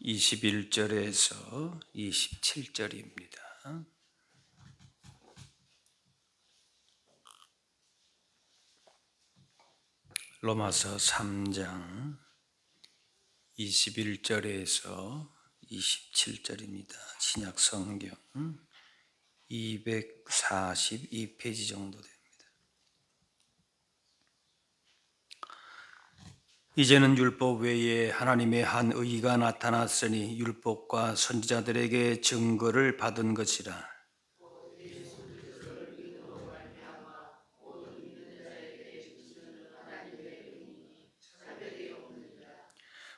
21절에서 27절입니다. 로마서 3장 21절에서 27절입니다. 신약 성경 242페이지 정도 됩니다. 이제는 율법 외에 하나님의 한 의가 나타났으니 율법과 선지자들에게 증거를 받은 것이라.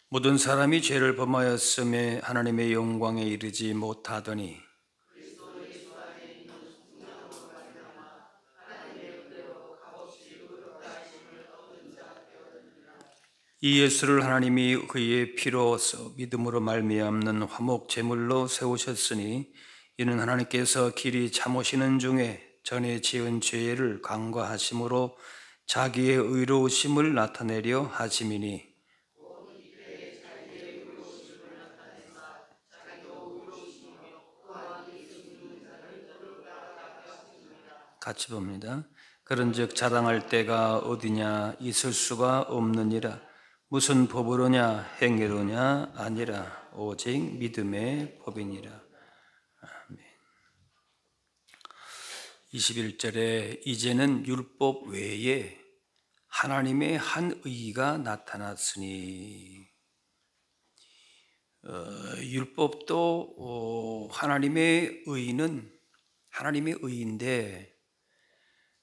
모든 사람이 죄를 범하였음에 하나님의 영광에 이르지 못하더니 이 예수를 하나님이 그의 피로써 믿음으로 말미암는 화목 제물로 세우셨으니 이는 하나님께서 길이 참으시는 중에 전에 지은 죄를 간과하심으로 자기의 의로우심을 나타내려 하심이니 같이 봅니다. 그런즉 자랑할 때가 어디냐 있을 수가 없느니라. 무슨 법으로냐 행위로냐 아니라 오직 믿음의 법이니라. 아멘. 21절에 이제는 율법 외에 하나님의 한 의가 나타났으니 율법도 하나님의 의는 하나님의 의인데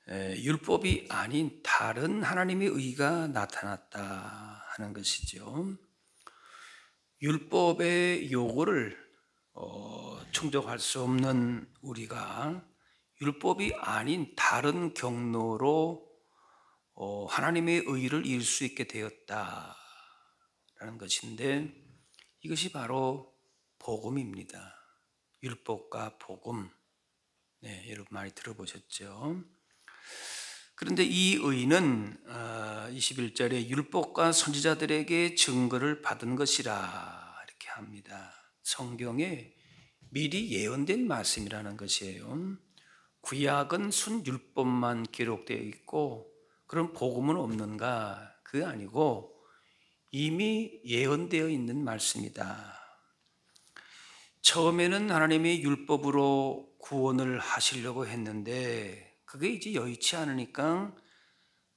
율법이 아닌 다른 하나님의 의가 나타났다 하는 것이죠. 율법의 요구를 충족할 수 없는 우리가 율법이 아닌 다른 경로로 하나님의 의를 이룰 수 있게 되었다라는 것인데 이것이 바로 복음입니다. 율법과 복음. 네, 여러분 많이 들어보셨죠? 그런데 이 의는 21절에 율법과 선지자들에게 증거를 받은 것이라 이렇게 합니다. 성경에 미리 예언된 말씀이라는 것이에요. 구약은 순율법만 기록되어 있고 그런 복음은 없는가? 그게 아니고 이미 예언되어 있는 말씀이다. 처음에는 하나님의 율법으로 구원을 하시려고 했는데 그게 이제 여의치 않으니까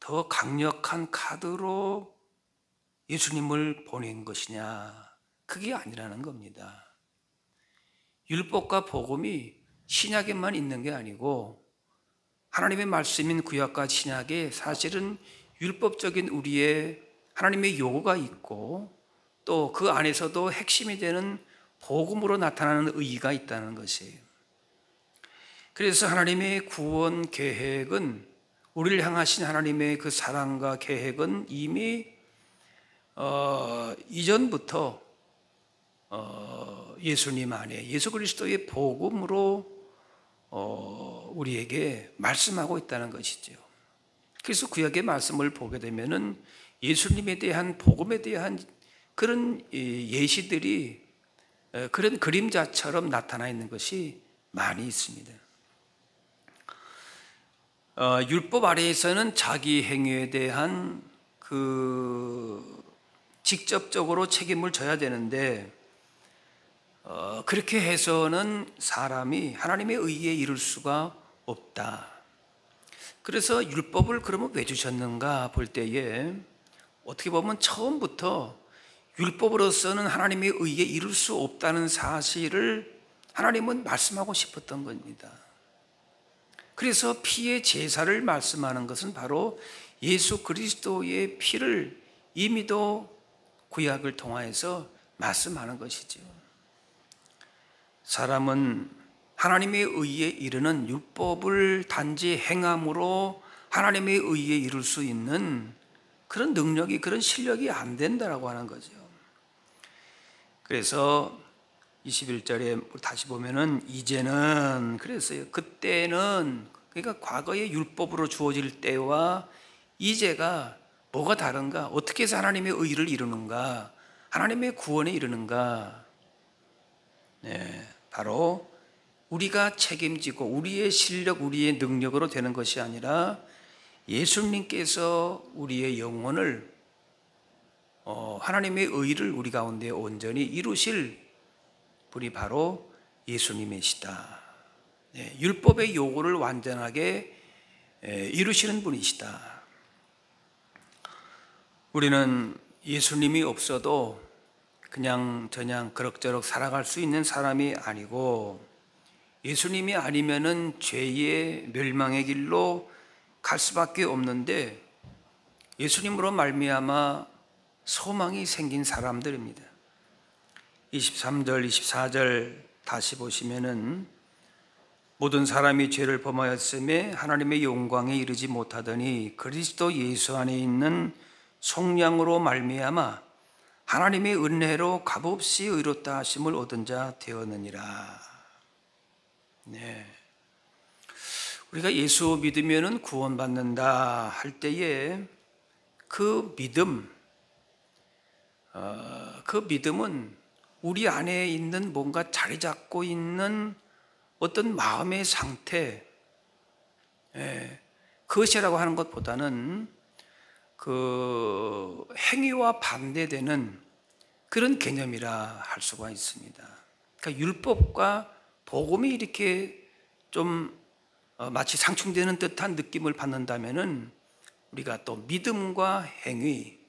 더 강력한 카드로 예수님을 보낸 것이냐? 그게 아니라는 겁니다. 율법과 복음이 신약에만 있는 게 아니고 하나님의 말씀인 구약과 신약에 사실은 율법적인 우리의 하나님의 요구가 있고 또 그 안에서도 핵심이 되는 복음으로 나타나는 의의가 있다는 것이에요. 그래서 하나님의 구원 계획은 우리를 향하신 하나님의 그 사랑과 계획은 이미 이전부터 예수님 안에 예수 그리스도의 복음으로 우리에게 말씀하고 있다는 것이죠. 그래서 구약의 말씀을 보게 되면은 예수님에 대한 복음에 대한 그런 예시들이 그런 그림자처럼 나타나 있는 것이 많이 있습니다. 율법 아래에서는 자기 행위에 대한 직접적으로 책임을 져야 되는데 그렇게 해서는 사람이 하나님의 의에 이룰 수가 없다. 그래서 율법을 그러면 왜 주셨는가 볼 때에 어떻게 보면 처음부터 율법으로서는 하나님의 의에 이룰 수 없다는 사실을 하나님은 말씀하고 싶었던 겁니다. 그래서 피의 제사를 말씀하는 것은 바로 예수 그리스도의 피를 이미도 구약을 통하여서 말씀하는 것이죠. 사람은 하나님의 의에 이르는 율법을 단지 행함으로 하나님의 의에 이룰 수 있는 그런 능력이, 그런 실력이 안 된다라고 하는 거죠. 그래서 21절에 다시 보면은 이제는 그랬어요. 그때는 그러니까 과거의 율법으로 주어질 때와 이제가 뭐가 다른가? 어떻게 해서 하나님의 의를 이루는가? 하나님의 구원에 이르는가? 바로 우리가 책임지고 우리의 실력, 우리의 능력으로 되는 것이 아니라 예수님께서 우리의 영혼을 하나님의 의를 우리 가운데 온전히 이루실 분이 바로 예수님이시다. 율법의 요구를 완전하게 이루시는 분이시다. 우리는 예수님이 없어도 그냥 저냥 그럭저럭 살아갈 수 있는 사람이 아니고, 예수님이 아니면은 죄의 멸망의 길로 갈 수밖에 없는데, 예수님으로 말미암아 소망이 생긴 사람들입니다. 23절, 24절 다시 보시면은 모든 사람이 죄를 범하였음에 하나님의 영광에 이르지 못하더니 그리스도 예수 안에 있는 속량으로 말미암아 하나님의 은혜로 값없이 의롭다 하심을 얻은 자 되었느니라. 우리가 예수 믿으면은 구원받는다 할 때에 그 믿음은 우리 안에 있는 뭔가 자리 잡고 있는 어떤 마음의 상태, 그것이라고 하는 것보다는 그 행위와 반대되는 그런 개념이라 할 수가 있습니다. 그러니까 율법과 복음이 이렇게 좀 마치 상충되는 듯한 느낌을 받는다면은 우리가 또 믿음과 행위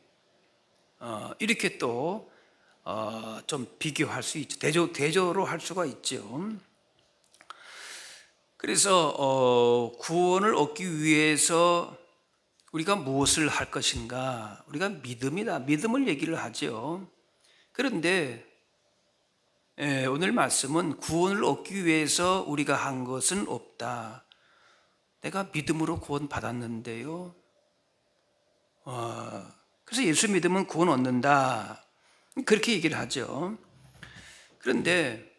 이렇게 또 좀 비교할 수 있죠. 대조로 할 수가 있죠. 그래서 구원을 얻기 위해서 우리가 무엇을 할 것인가? 우리가 믿음을 얘기를 하죠. 그런데 오늘 말씀은 구원을 얻기 위해서 우리가 한 것은 없다. 내가 믿음으로 구원 받았는데요. 그래서 예수 믿으면 구원 얻는다. 그렇게 얘기를 하죠. 그런데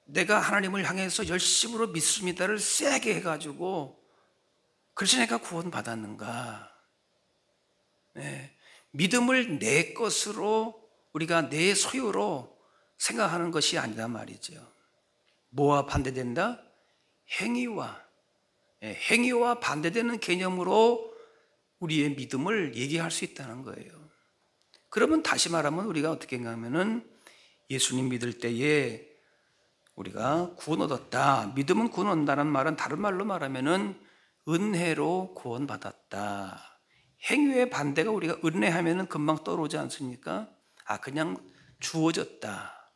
내가 하나님을 향해서 열심으로 믿습니다를 세게 해가지고 그래서 내가 구원 받았는가? 믿음을 내 것으로, 우리가 내 소유로 생각하는 것이 아니다 말이죠. 뭐와 반대된다? 행위와 반대되는 개념으로 우리의 믿음을 얘기할 수 있다는 거예요. 그러면 다시 말하면 우리가 어떻게 하냐면은 예수님 믿을 때에 우리가 구원 얻었다. 믿음은 구원 얻는다는 말은 다른 말로 말하면은 은혜로 구원받았다. 행위의 반대가 우리가 은혜하면은 금방 떠오르지 않습니까? 그냥 주어졌다.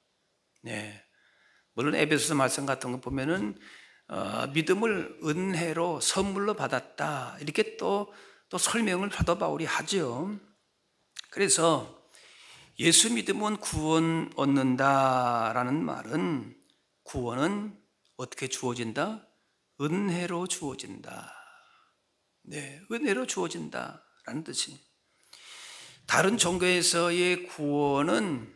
물론 에베소서 말씀 같은 거 보면은 믿음을 은혜로 선물로 받았다. 이렇게 또 설명을 사도 바울이 하죠. 그래서 예수 믿으면 구원 얻는다라는 말은, 구원은 어떻게 주어진다? 은혜로 주어진다. 은혜로 주어진다라는 뜻이. 다른 종교에서의 구원은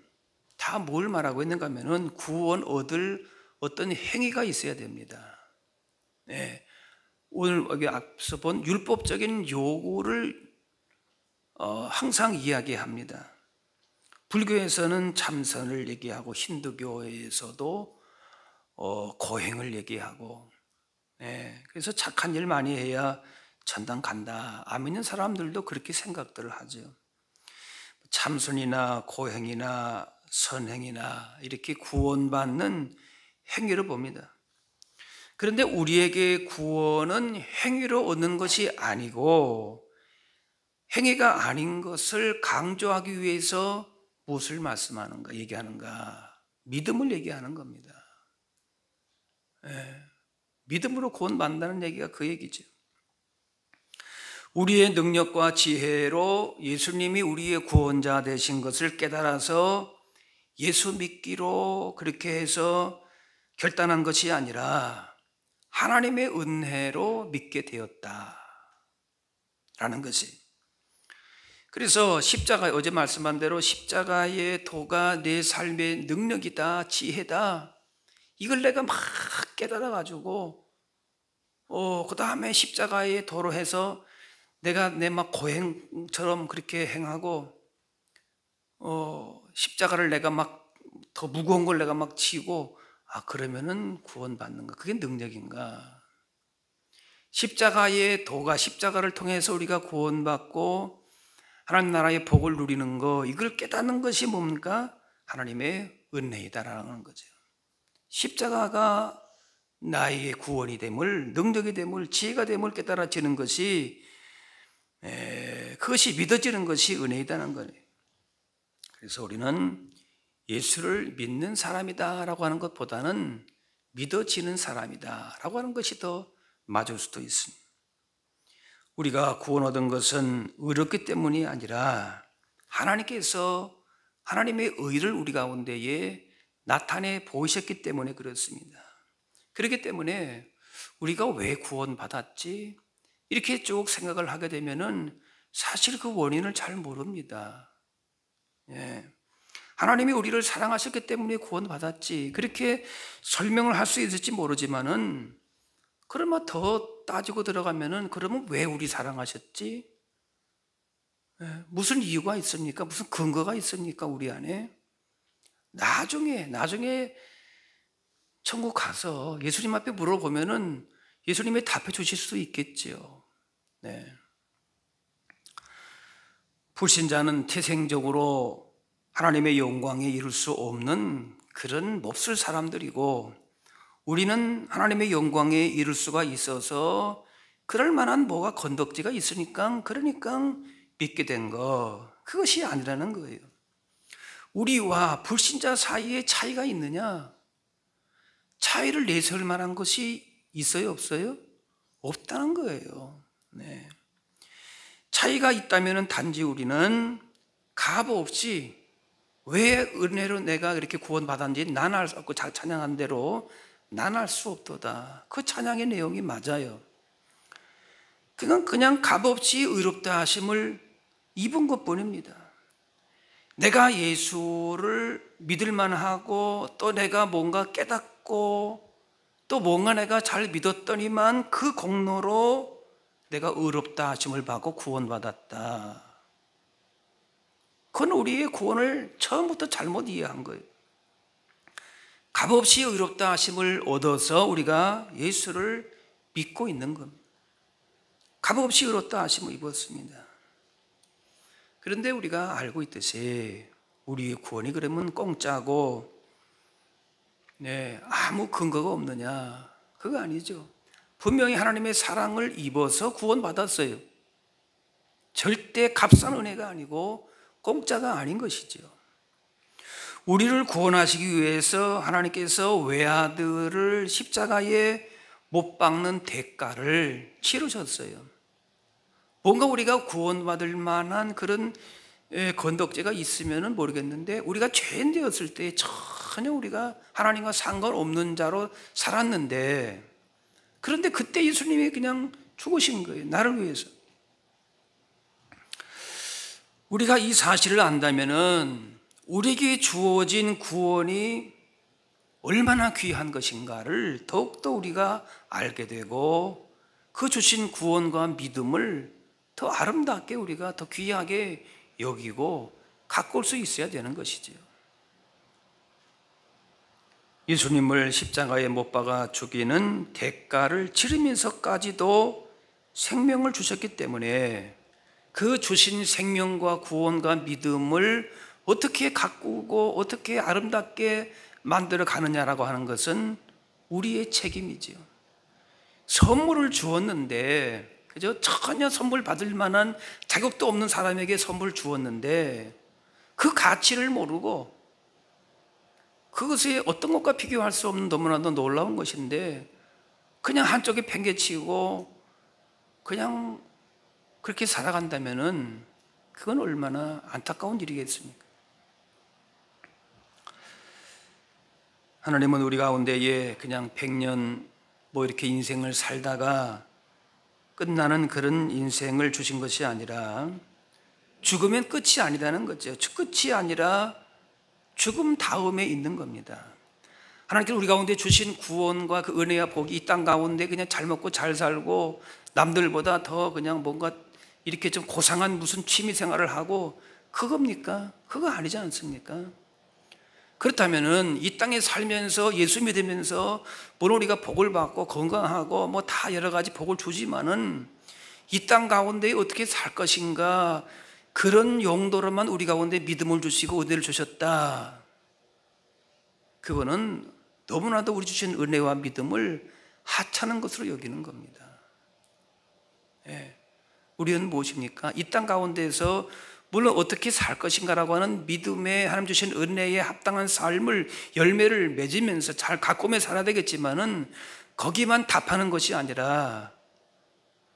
다 뭘 말하고 있는가 하면은 구원 얻을 어떤 행위가 있어야 됩니다. 오늘 여기 앞서 본 율법적인 요구를 항상 이야기합니다. 불교에서는 참선을 얘기하고, 힌두교에서도 고행을 얘기하고, 그래서 착한 일 많이 해야 천당 간다. 안 믿는 사람들도 그렇게 생각들을 하죠. 참선이나 고행이나 선행이나 이렇게 구원받는 행위를 봅니다. 그런데 우리에게 구원은 행위로 얻는 것이 아니고, 행위가 아닌 것을 강조하기 위해서 무엇을 말씀하는가, 얘기하는가? 믿음을 얘기하는 겁니다. 믿음으로 구원받는다는 얘기가 그 얘기죠. 우리의 능력과 지혜로 예수님이 우리의 구원자 되신 것을 깨달아서 예수 믿기로 그렇게 해서 결단한 것이 아니라 하나님의 은혜로 믿게 되었다라는 것이. 그래서 십자가, 어제 말씀한 대로 십자가의 도가 내 삶의 능력이다, 지혜다, 이걸 내가 막 깨달아가지고 그 다음에 십자가의 도로 해서 내가 내 막 고행처럼 그렇게 행하고 십자가를 내가 막 더 무거운 걸 내가 막 치고 그러면은 구원받는가? 그게 능력인가? 십자가의 도가 십자가를 통해서 우리가 구원받고 하나님 나라의 복을 누리는 거, 이걸 깨닫는 것이 뭡니까? 하나님의 은혜이다라는 거죠. 십자가가 나의 구원이 됨을, 능력이 됨을, 지혜가 됨을 깨달아지는 것이, 그것이 믿어지는 것이 은혜이다는 거예요. 그래서 우리는 예수를 믿는 사람이다라고 하는 것보다는 믿어지는 사람이다라고 하는 것이 더 맞을 수도 있습니다. 우리가 구원 얻은 것은 의롭기 때문이 아니라 하나님께서 하나님의 의를 우리 가운데에 나타내 보이셨기 때문에 그렇습니다. 그렇기 때문에 우리가 왜 구원받았지? 이렇게 쭉 생각을 하게 되면은 사실 그 원인을 잘 모릅니다. 하나님이 우리를 사랑하셨기 때문에 구원받았지, 그렇게 설명을 할 수 있을지 모르지만은, 그러면 더 따지고 들어가면은, 그러면 왜 우리 사랑하셨지? 무슨 이유가 있습니까? 무슨 근거가 있습니까? 우리 안에? 나중에 천국 가서 예수님 앞에 물어보면은 예수님이 답해 주실 수도 있겠지요. 불신자는 태생적으로 하나님의 영광에 이룰 수 없는 그런 몹쓸 사람들이고, 우리는 하나님의 영광에 이룰 수가 있어서 그럴 만한 뭐가 건덕지가 있으니까, 그러니까 믿게 된 거, 그것이 아니라는 거예요. 우리와 불신자 사이에 차이가 있느냐? 차이를 내세울 만한 것이 있어요, 없어요? 없다는 거예요. 차이가 있다면 단지 우리는 값없이 왜 은혜로 내가 이렇게 구원받았는지 난 알 수 없고, 찬양한 대로 난 알 수 없도다. 그 찬양의 내용이 맞아요. 그냥 값없이 의롭다 하심을 입은 것뿐입니다. 내가 예수를 믿을 만하고, 또 내가 뭔가 깨닫고, 또 뭔가 내가 잘 믿었더니만 그 공로로 내가 의롭다 하심을 받고 구원받았다. 그건 우리의 구원을 처음부터 잘못 이해한 거예요. 값없이 의롭다 하심을 얻어서 우리가 예수를 믿고 있는 겁니다. 값없이 의롭다 하심을 입었습니다. 그런데 우리가 알고 있듯이 우리의 구원이 그러면 공짜고 아무 근거가 없느냐? 그거 아니죠. 분명히 하나님의 사랑을 입어서 구원받았어요. 절대 값싼 은혜가 아니고 공짜가 아닌 것이죠. 우리를 구원하시기 위해서 하나님께서 외아들을 십자가에 못 박는 대가를 치르셨어요. 뭔가 우리가 구원받을 만한 그런 건덕지가 있으면 모르겠는데, 우리가 죄인 되었을 때 전혀 우리가 하나님과 상관없는 자로 살았는데, 그런데 그때 예수님이 그냥 죽으신 거예요. 나를 위해서. 우리가 이 사실을 안다면은 우리에게 주어진 구원이 얼마나 귀한 것인가를 더욱더 우리가 알게 되고, 그 주신 구원과 믿음을 더 아름답게 우리가 더 귀하게 여기고 갖고 올 수 있어야 되는 것이지요. 예수님을 십자가에 못 박아 죽이는 대가를 치르면서까지도 생명을 주셨기 때문에, 그 주신 생명과 구원과 믿음을 어떻게 가꾸고 어떻게 아름답게 만들어 가느냐라고 하는 것은 우리의 책임이지요. 선물을 주었는데, 그죠? 전혀 선물 받을 만한 자격도 없는 사람에게 선물 주었는데, 그 가치를 모르고, 그것이 어떤 것과 비교할 수 없는 너무나도 놀라운 것인데, 그냥 한쪽에 팽개치고 그냥 그렇게 살아간다면은 그건 얼마나 안타까운 일이겠습니까? 하나님은 우리 가운데에 그냥 100년 이렇게 인생을 살다가 끝나는 그런 인생을 주신 것이 아니라, 죽으면 끝이 아니라는 거죠. 끝이 아니라 죽음 다음에 있는 겁니다. 하나님께서 우리 가운데 주신 구원과 그 은혜와 복이 이 땅 가운데 그냥 잘 먹고 잘 살고 남들보다 더 그냥 뭔가 이렇게 좀 고상한 무슨 취미 생활을 하고 그겁니까? 그거 아니지 않습니까? 그렇다면은 이 땅에 살면서 예수 믿으면서 물론 우리가 복을 받고 건강하고 뭐 다 여러 가지 복을 주지만은 이 땅 가운데 어떻게 살 것인가, 그런 용도로만 우리 가운데 믿음을 주시고 은혜를 주셨다. 그거는 너무나도 우리 주신 은혜와 믿음을 하찮은 것으로 여기는 겁니다. 예. 우리는 무엇입니까? 이 땅 가운데에서 물론 어떻게 살 것인가라고 하는 믿음에 하나님 주신 은혜에 합당한 삶을, 열매를 맺으면서 잘 가꾸며 살아야 되겠지만은 거기만 답하는 것이 아니라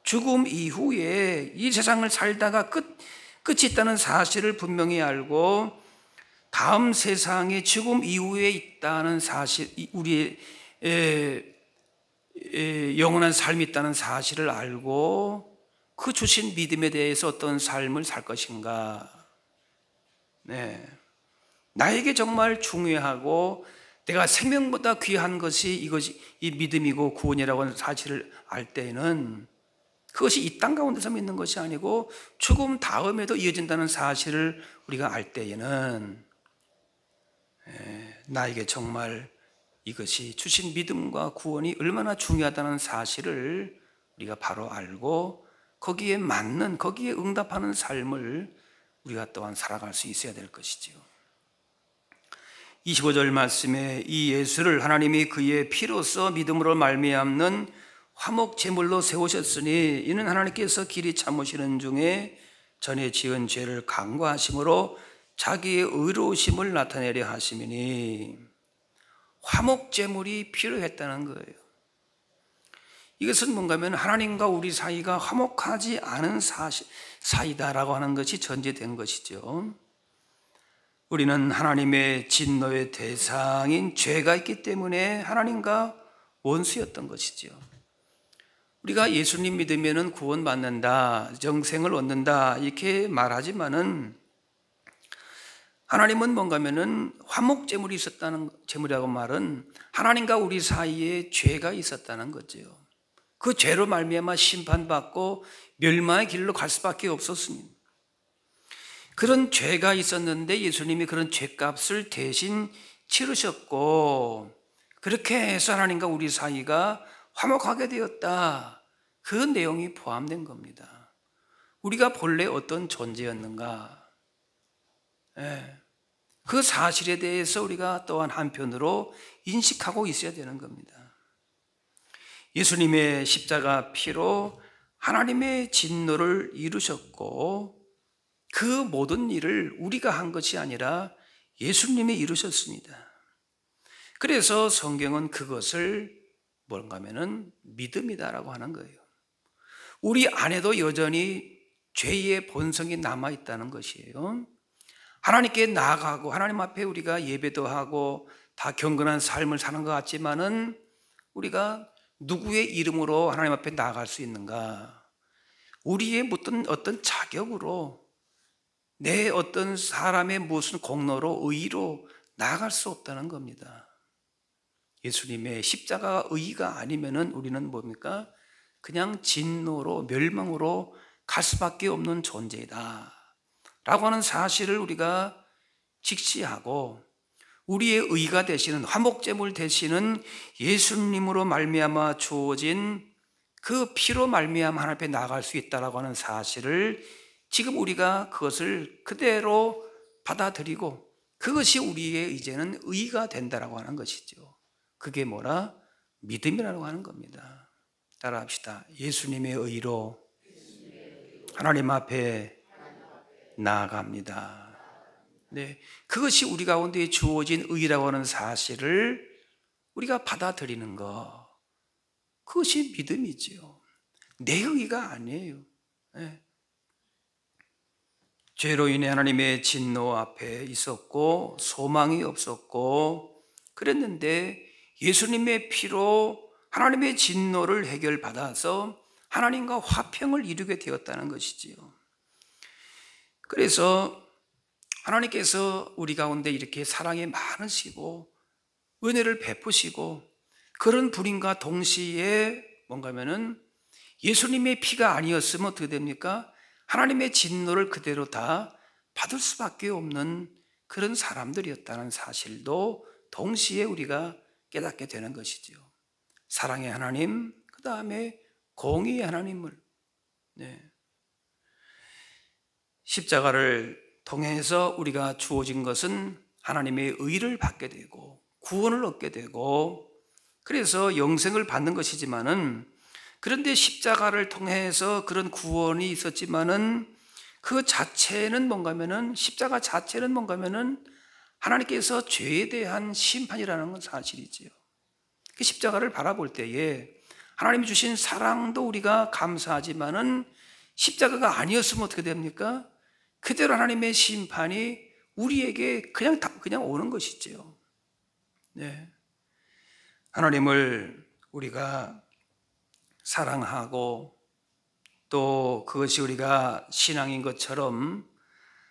죽음 이후에 이 세상을 살다가 끝이 있다는 사실을 분명히 알고 다음 세상에 죽음 이후에 있다는 사실, 우리의 영원한 삶이 있다는 사실을 알고 그 주신 믿음에 대해서 어떤 삶을 살 것인가. 네. 나에게 정말 중요하고 내가 생명보다 귀한 것이 이것이 이 믿음이고 구원이라고 하는 사실을 알 때에는 그것이 이 땅 가운데서 믿는 것이 아니고 죽음 다음에도 이어진다는 사실을 우리가 알 때에는 나에게 정말 이것이 주신 믿음과 구원이 얼마나 중요하다는 사실을 우리가 바로 알고 거기에 맞는, 거기에 응답하는 삶을 우리가 또한 살아갈 수 있어야 될 것이지요. 25절 말씀에 이 예수를 하나님이 그의 피로써 믿음으로 말미암는 화목 제물로 세우셨으니 이는 하나님께서 길이 참으시는 중에 전에 지은 죄를 간과하심으로 자기의 의로우심을 나타내려 하심이니, 화목 제물이 필요했다는 거예요. 이것은 뭔가 하면 하나님과 우리 사이가 화목하지 않은 사이다라고 하는 것이 전제된 것이죠. 우리는 하나님의 진노의 대상인 죄가 있기 때문에 하나님과 원수였던 것이죠. 우리가 예수님 믿으면 구원받는다, 영생을 얻는다 이렇게 말하지만은 하나님은 뭔가 하면은 화목 제물이 있었다는, 제물이라고 말은 하나님과 우리 사이에 죄가 있었다는 거죠. 그 죄로 말미암아 심판받고 멸망의 길로 갈 수밖에 없었습니다. 그런 죄가 있었는데 예수님이 그런 죄값을 대신 치르셨고, 그렇게 해서 하나님과 우리 사이가 화목하게 되었다. 그 내용이 포함된 겁니다. 우리가 본래 어떤 존재였는가, 그 사실에 대해서 우리가 또한 한편으로 인식하고 있어야 되는 겁니다. 예수님의 십자가 피로 하나님의 진노를 이루셨고 그 모든 일을 우리가 한 것이 아니라 예수님이 이루셨습니다. 그래서 성경은 그것을 뭔가 하면은 믿음이다라고 하는 거예요. 우리 안에도 여전히 죄의 본성이 남아있다는 것이에요. 하나님께 나아가고 하나님 앞에 우리가 예배도 하고 다 경건한 삶을 사는 것 같지만은 우리가 누구의 이름으로 하나님 앞에 나아갈 수 있는가? 우리의 어떤 자격으로, 내 어떤 사람의 무슨 공로로, 의의로 나아갈 수 없다는 겁니다. 예수님의 십자가가 의의가 아니면은 우리는 뭡니까? 그냥 진노로, 멸망으로 갈 수밖에 없는 존재이다 라고 하는 사실을 우리가 직시하고, 우리의 의가 되시는, 화목제물 되시는 예수님으로 말미암아 주어진 그 피로 말미암아 하나님 앞에 나아갈 수 있다라고 하는 사실을 지금 우리가 그것을 그대로 받아들이고 그것이 우리의 이제는 의가 된다라고 하는 것이죠. 그게 뭐라? 믿음이라고 하는 겁니다. 따라합시다. 예수님의 의로 하나님 앞에 나아갑니다. 네, 그것이 우리 가운데 주어진 의라고 하는 사실을 우리가 받아들이는 것, 그것이 믿음이지요. 내 의가 아니에요. 네. 죄로 인해 하나님의 진노 앞에 있었고 소망이 없었고 그랬는데 예수님의 피로 하나님의 진노를 해결받아서 하나님과 화평을 이루게 되었다는 것이지요. 그래서 하나님께서 우리 가운데 이렇게 사랑이 많으시고 은혜를 베푸시고 그런 분인가 동시에 뭔가 하면은 예수님의 피가 아니었으면 어떻게 됩니까? 하나님의 진노를 그대로 다 받을 수밖에 없는 그런 사람들이었다는 사실도 동시에 우리가 깨닫게 되는 것이죠. 사랑의 하나님, 그 다음에 공의의 하나님을, 십자가를 통해서 우리가 주어진 것은 하나님의 의를 받게 되고 구원을 얻게 되고, 그래서 영생을 받는 것이지만은, 그런데 십자가를 통해서 그런 구원이 있었지만은 그 자체는 뭔가면은, 십자가 자체는 뭔가면은 하나님께서 죄에 대한 심판이라는 건 사실이지요. 그 십자가를 바라볼 때에 하나님이 주신 사랑도 우리가 감사하지만은 십자가가 아니었으면 어떻게 됩니까? 그대로 하나님의 심판이 우리에게 그냥 오는 것이지요. 하나님을 우리가 사랑하고 또 그것이 우리가 신앙인 것처럼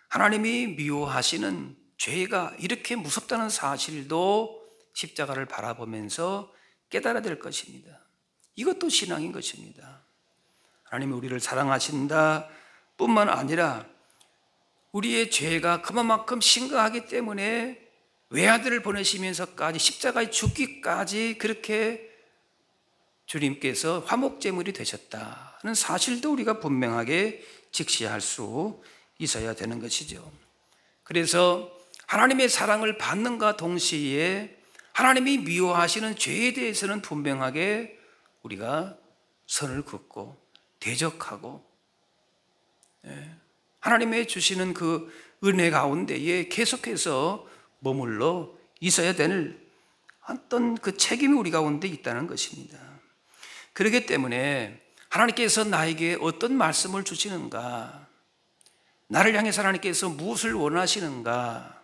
하나님이 미워하시는 죄가 이렇게 무섭다는 사실도 십자가를 바라보면서 깨달아야 될 것입니다. 이것도 신앙인 것입니다. 하나님이 우리를 사랑하신다 뿐만 아니라 우리의 죄가 그만큼 심각하기 때문에 외아들을 보내시면서까지 십자가에 죽기까지 그렇게 주님께서 화목제물이 되셨다는 사실도 우리가 분명하게 직시할 수 있어야 되는 것이죠. 그래서 하나님의 사랑을 받는가 동시에 하나님이 미워하시는 죄에 대해서는 분명하게 우리가 선을 긋고 대적하고, 하나님의 주시는 그 은혜 가운데에 계속해서 머물러 있어야 될 어떤 그 책임이 우리 가운데 있다는 것입니다. 그렇기 때문에 하나님께서 나에게 어떤 말씀을 주시는가, 나를 향해서 하나님께서 무엇을 원하시는가,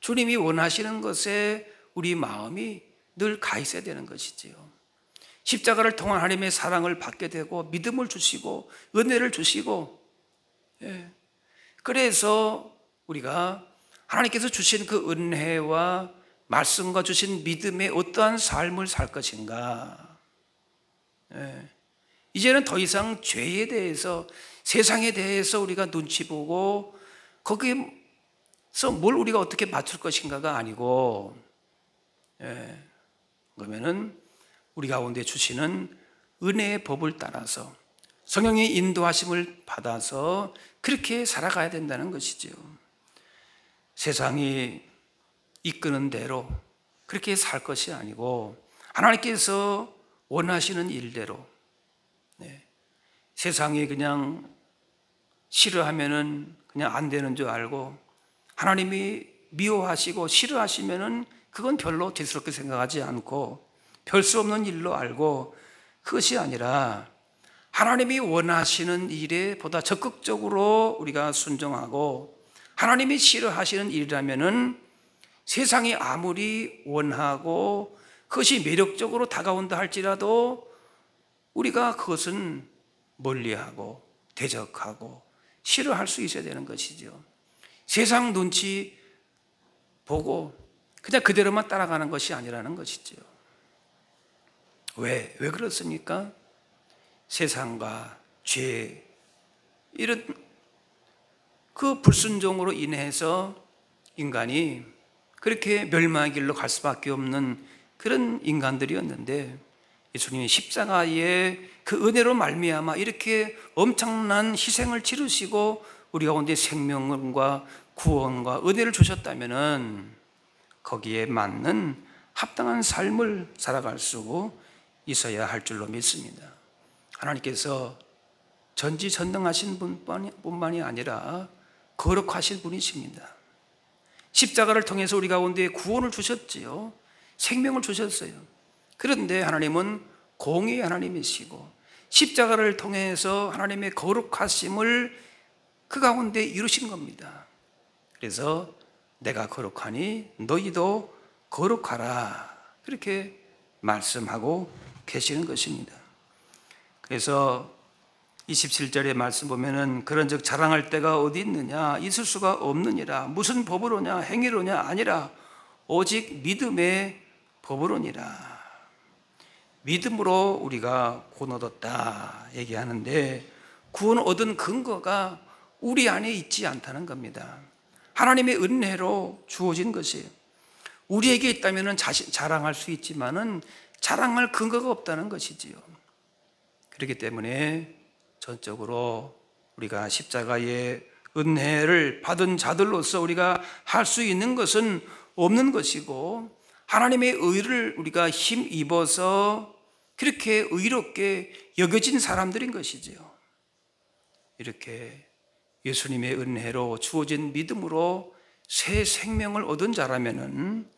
주님이 원하시는 것에 우리 마음이 늘 가 있어야 되는 것이지요. 십자가를 통한 하나님의 사랑을 받게 되고 믿음을 주시고 은혜를 주시고, 그래서 우리가 하나님께서 주신 그 은혜와 말씀과 주신 믿음의 어떠한 삶을 살 것인가. 이제는 더 이상 죄에 대해서, 세상에 대해서 우리가 눈치 보고 거기서 뭘 우리가 어떻게 맞출 것인가가 아니고, 그러면은 우리 가운데 주시는 은혜의 법을 따라서 성령의 인도하심을 받아서 그렇게 살아가야 된다는 것이죠. 세상이 이끄는 대로 그렇게 살 것이 아니고 하나님께서 원하시는 일대로, 세상이 그냥 싫어하면은 그냥 안 되는 줄 알고, 하나님이 미워하시고 싫어하시면은 그건 별로 대수롭게 생각하지 않고 별 수 없는 일로 알고, 그것이 아니라 하나님이 원하시는 일에 보다 적극적으로 우리가 순종하고, 하나님이 싫어하시는 일이라면은 세상이 아무리 원하고 그것이 매력적으로 다가온다 할지라도 우리가 그것은 멀리하고 대적하고 싫어할 수 있어야 되는 것이죠. 세상 눈치 보고 그냥 그대로만 따라가는 것이 아니라는 것이죠. 왜 그렇습니까? 세상과 죄, 이런 그 불순종으로 인해서 인간이 그렇게 멸망의 길로 갈 수밖에 없는 그런 인간들이었는데, 예수님이 십자가의 그 은혜로 말미암아 이렇게 엄청난 희생을 치르시고 우리 가운데 생명과 구원과 은혜를 주셨다면은 거기에 맞는 합당한 삶을 살아갈 수 있어야 할 줄로 믿습니다. 하나님께서 전지전능하신 분뿐만이 아니라 거룩하신 분이십니다. 십자가를 통해서 우리 가운데 구원을 주셨지요. 생명을 주셨어요. 그런데 하나님은 공의의 하나님이시고 십자가를 통해서 하나님의 거룩하심을 그 가운데 이루신 겁니다. 그래서 내가 거룩하니 너희도 거룩하라, 그렇게 말씀하고 계시는 것입니다. 그래서 27절의 말씀 보면은 그런즉 자랑할 때가 어디 있느냐, 있을 수가 없느니라. 무슨 법으로냐, 행위로냐 아니라 오직 믿음의 법으로니라. 믿음으로 우리가 구원 얻었다 얘기하는데, 구원 얻은 근거가 우리 안에 있지 않다는 겁니다. 하나님의 은혜로 주어진 것이에요. 우리에게 있다면 자랑할 수 있지만은 자랑할 근거가 없다는 것이지요. 그렇기 때문에 전적으로 우리가 십자가의 은혜를 받은 자들로서 우리가 할 수 있는 것은 없는 것이고, 하나님의 의를 우리가 힘입어서 그렇게 의롭게 여겨진 사람들인 것이지요. 이렇게 예수님의 은혜로 주어진 믿음으로 새 생명을 얻은 자라면은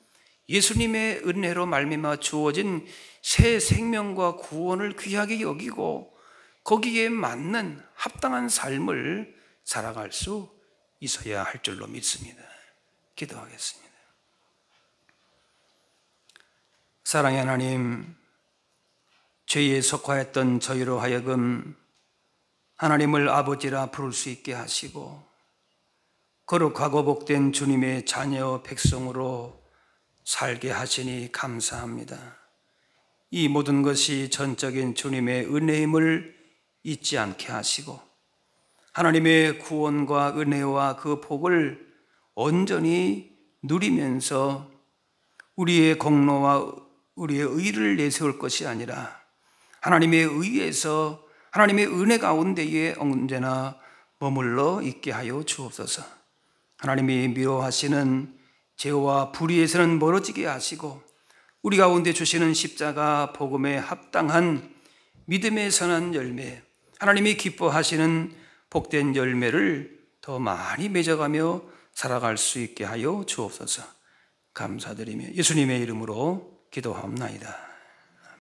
예수님의 은혜로 말미암아 주어진 새 생명과 구원을 귀하게 여기고 거기에 맞는 합당한 삶을 살아갈 수 있어야 할 줄로 믿습니다. 기도하겠습니다. 사랑의 하나님, 죄에 속하였던 저희로 하여금 하나님을 아버지라 부를 수 있게 하시고 거룩하고 복된 주님의 자녀 백성으로 살게 하시니 감사합니다. 이 모든 것이 전적인 주님의 은혜임을 잊지 않게 하시고 하나님의 구원과 은혜와 그 복을 온전히 누리면서 우리의 공로와 우리의 의를 내세울 것이 아니라 하나님의 의에서 하나님의 은혜 가운데에 언제나 머물러 있게 하여 주옵소서. 하나님이 미워하시는 죄와 불의에서는 멀어지게 하시고 우리 가운데 주시는 십자가 복음에 합당한 믿음의 선한 열매, 하나님이 기뻐하시는 복된 열매를 더 많이 맺어가며 살아갈 수 있게 하여 주옵소서. 감사드리며 예수님의 이름으로 기도하옵나이다.